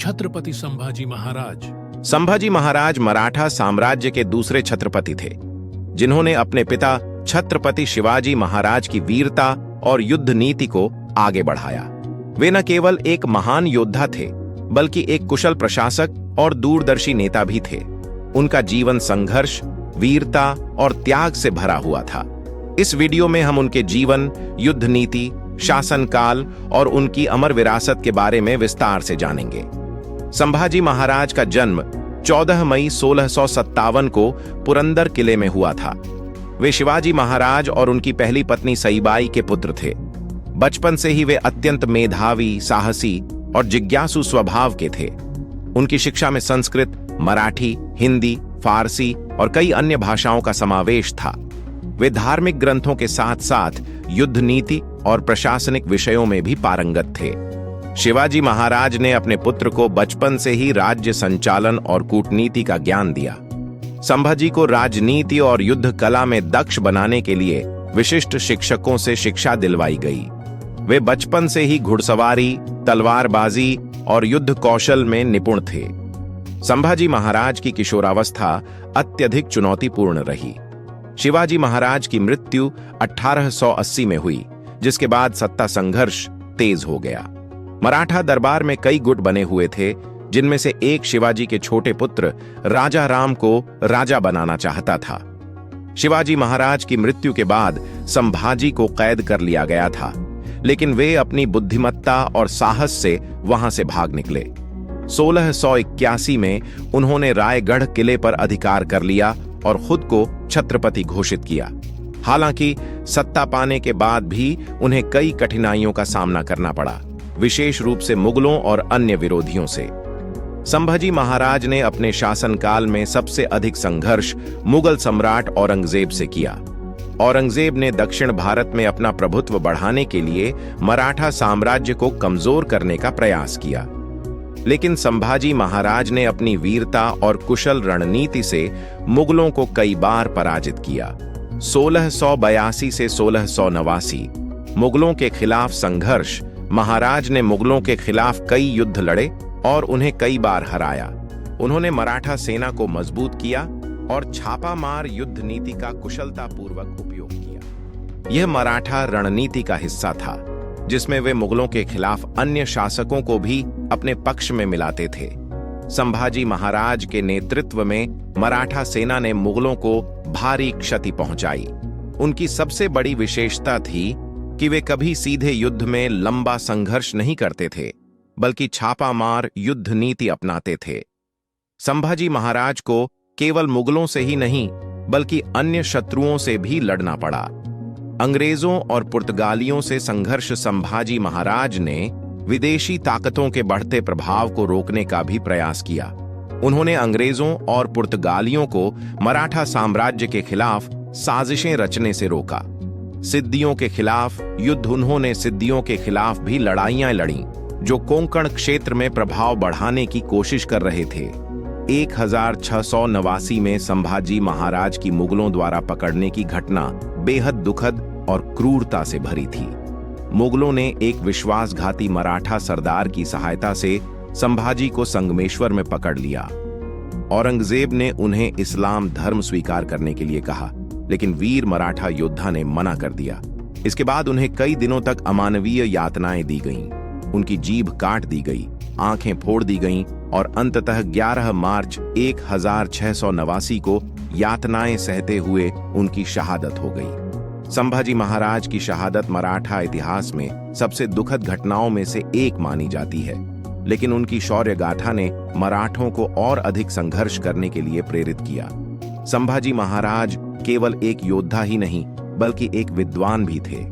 छत्रपति संभाजी महाराज। संभाजी महाराज मराठा साम्राज्य के दूसरे छत्रपति थे, जिन्होंने अपने पिता छत्रपति शिवाजी महाराज की वीरता और युद्ध नीति को आगे बढ़ाया। वे न केवल एक महान योद्धा थे, बल्कि एक कुशल प्रशासक और दूरदर्शी नेता भी थे। उनका जीवन संघर्ष, वीरता और त्याग से भरा हुआ था। इस वीडियो में हम उनके जीवन, युद्ध नीति, शासनकाल और उनकी अमर विरासत के बारे में विस्तार से जानेंगे। संभाजी महाराज का जन्म 14 मई 1657 को पुरंदर किले में हुआ था। वे शिवाजी महाराज और उनकी पहली पत्नी सईबाई के पुत्र थे। बचपन से ही वे अत्यंत मेधावी, साहसी और जिज्ञासु स्वभाव के थे। उनकी शिक्षा में संस्कृत, मराठी, हिंदी, फारसी और कई अन्य भाषाओं का समावेश था। वे धार्मिक ग्रंथों के साथ साथ युद्ध नीति और प्रशासनिक विषयों में भी पारंगत थे। शिवाजी महाराज ने अपने पुत्र को बचपन से ही राज्य संचालन और कूटनीति का ज्ञान दिया। संभाजी को राजनीति और युद्ध कला में दक्ष बनाने के लिए विशिष्ट शिक्षकों से शिक्षा दिलवाई गई। वे बचपन से ही घुड़सवारी, तलवारबाजी और युद्ध कौशल में निपुण थे। संभाजी महाराज की किशोरावस्था अत्यधिक चुनौतीपूर्ण रही। शिवाजी महाराज की मृत्यु 1880 में हुई, जिसके बाद सत्ता संघर्ष तेज हो गया। मराठा दरबार में कई गुट बने हुए थे, जिनमें से एक शिवाजी के छोटे पुत्र राजा राम को राजा बनाना चाहता था। शिवाजी महाराज की मृत्यु के बाद संभाजी को कैद कर लिया गया था, लेकिन वे अपनी बुद्धिमत्ता और साहस से वहां से भाग निकले। 1681 में उन्होंने रायगढ़ किले पर अधिकार कर लिया और खुद को छत्रपति घोषित किया। हालांकि सत्ता पाने के बाद भी उन्हें कई कठिनाइयों का सामना करना पड़ा, विशेष रूप से मुगलों और अन्य विरोधियों से। संभाजी महाराज ने अपने शासनकाल में सबसे अधिक संघर्ष मुगल सम्राट औरंगजेब से किया। औरंगजेब ने दक्षिण भारत में अपना प्रभुत्व बढ़ाने के लिए मराठा साम्राज्य को कमजोर करने का प्रयास किया, लेकिन संभाजी महाराज ने अपनी वीरता और कुशल रणनीति से मुगलों को कई बार पराजित किया। 1682 से 1689 मुगलों के खिलाफ संघर्ष। महाराज ने मुगलों के खिलाफ कई युद्ध लड़े और उन्हें कई बार हराया। उन्होंने मराठा सेना को मजबूत किया और छापामार युद्ध नीति का कुशलतापूर्वक उपयोग किया। यह मराठा रणनीति का हिस्सा था, जिसमें वे मुगलों के खिलाफ अन्य शासकों को भी अपने पक्ष में मिलाते थे। संभाजी महाराज के नेतृत्व में मराठा सेना ने मुगलों को भारी क्षति पहुंचाई। उनकी सबसे बड़ी विशेषता थी कि वे कभी सीधे युद्ध में लंबा संघर्ष नहीं करते थे, बल्कि छापामार युद्ध नीति अपनाते थे। संभाजी महाराज को केवल मुगलों से ही नहीं, बल्कि अन्य शत्रुओं से भी लड़ना पड़ा। अंग्रेजों और पुर्तगालियों से संघर्ष। संभाजी महाराज ने विदेशी ताकतों के बढ़ते प्रभाव को रोकने का भी प्रयास किया। उन्होंने अंग्रेजों और पुर्तगालियों को मराठा साम्राज्य के खिलाफ साजिशें रचने से रोका। सिद्दियों के खिलाफ युद्ध। उन्होंने सिद्दियों के खिलाफ भी लड़ाइयां लड़ी, जो कोंकण क्षेत्र में प्रभाव बढ़ाने की कोशिश कर रहे थे। 1689 में संभाजी महाराज की मुगलों द्वारा पकड़ने की घटना बेहद दुखद और क्रूरता से भरी थी। मुगलों ने एक विश्वासघाती मराठा सरदार की सहायता से संभाजी को संगमेश्वर में पकड़ लिया। औरंगजेब ने उन्हें इस्लाम धर्म स्वीकार करने के लिए कहा, लेकिन वीर मराठा योद्धा ने मना कर दिया। इसके बाद उन्हें कई दिनों तक अमानवीय यातनाएं दी गईं। उनकी जीभ काट दी गई, आंखें फोड़ दी गईं और अंततः 11 मार्च 1689 को यातनाएं सहते हुए उनकी शहादत हो गई। संभाजी महाराज की शहादत मराठा इतिहास में सबसे दुखद घटनाओं में से एक मानी जाती है, लेकिन उनकी शौर्य गाथा ने मराठों को और अधिक संघर्ष करने के लिए प्रेरित किया। संभाजी महाराज केवल एक योद्धा ही नहीं, बल्कि एक विद्वान भी थे।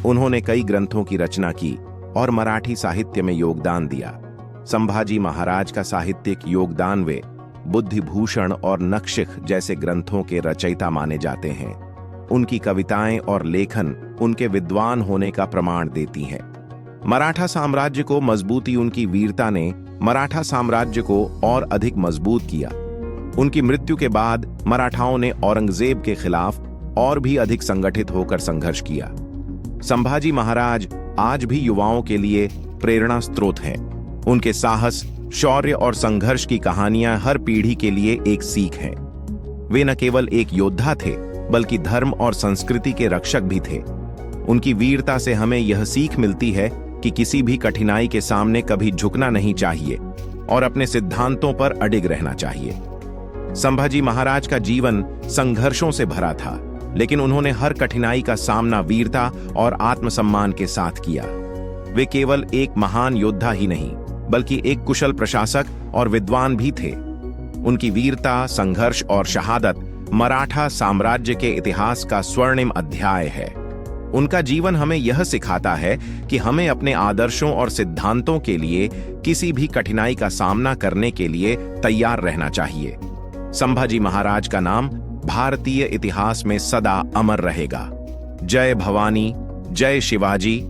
उन्होंने कई ग्रंथों की रचना की और मराठी साहित्य में योगदान दिया। संभाजी महाराज का साहित्यिक योगदान वे बुद्धिभूषण और नखशिख जैसे ग्रंथों के रचयिता माने जाते हैं। उनकी कविताएं और लेखन उनके विद्वान होने का प्रमाण देती हैं। मराठा साम्राज्य को मजबूती। उनकी वीरता ने मराठा साम्राज्य को और अधिक मजबूत किया। उनकी मृत्यु के बाद मराठाओं ने औरंगजेब के खिलाफ और भी अधिक संगठित होकर संघर्ष किया। संभाजी महाराज आज भी युवाओं के लिए प्रेरणा स्रोत हैं। उनके साहस, शौर्य और संघर्ष की कहानियां हर पीढ़ी के लिए एक सीख है। वे न केवल एक योद्धा थे, बल्कि धर्म और संस्कृति के रक्षक भी थे। उनकी वीरता से हमें यह सीख मिलती है कि किसी भी कठिनाई के सामने कभी झुकना नहीं चाहिए और अपने सिद्धांतों पर अडिग रहना चाहिए। संभाजी महाराज का जीवन संघर्षों से भरा था, लेकिन उन्होंने हर कठिनाई का सामना वीरता और आत्मसम्मान के साथ किया। वे केवल एक महान योद्धा ही नहीं, बल्कि एक कुशल प्रशासक और विद्वान भी थे। उनकी वीरता, संघर्ष और शहादत मराठा साम्राज्य के इतिहास का स्वर्णिम अध्याय है। उनका जीवन हमें यह सिखाता है कि हमें अपने आदर्शों और सिद्धांतों के लिए किसी भी कठिनाई का सामना करने के लिए तैयार रहना चाहिए। संभाजी महाराज का नाम भारतीय इतिहास में सदा अमर रहेगा। जय भवानी, जय शिवाजी।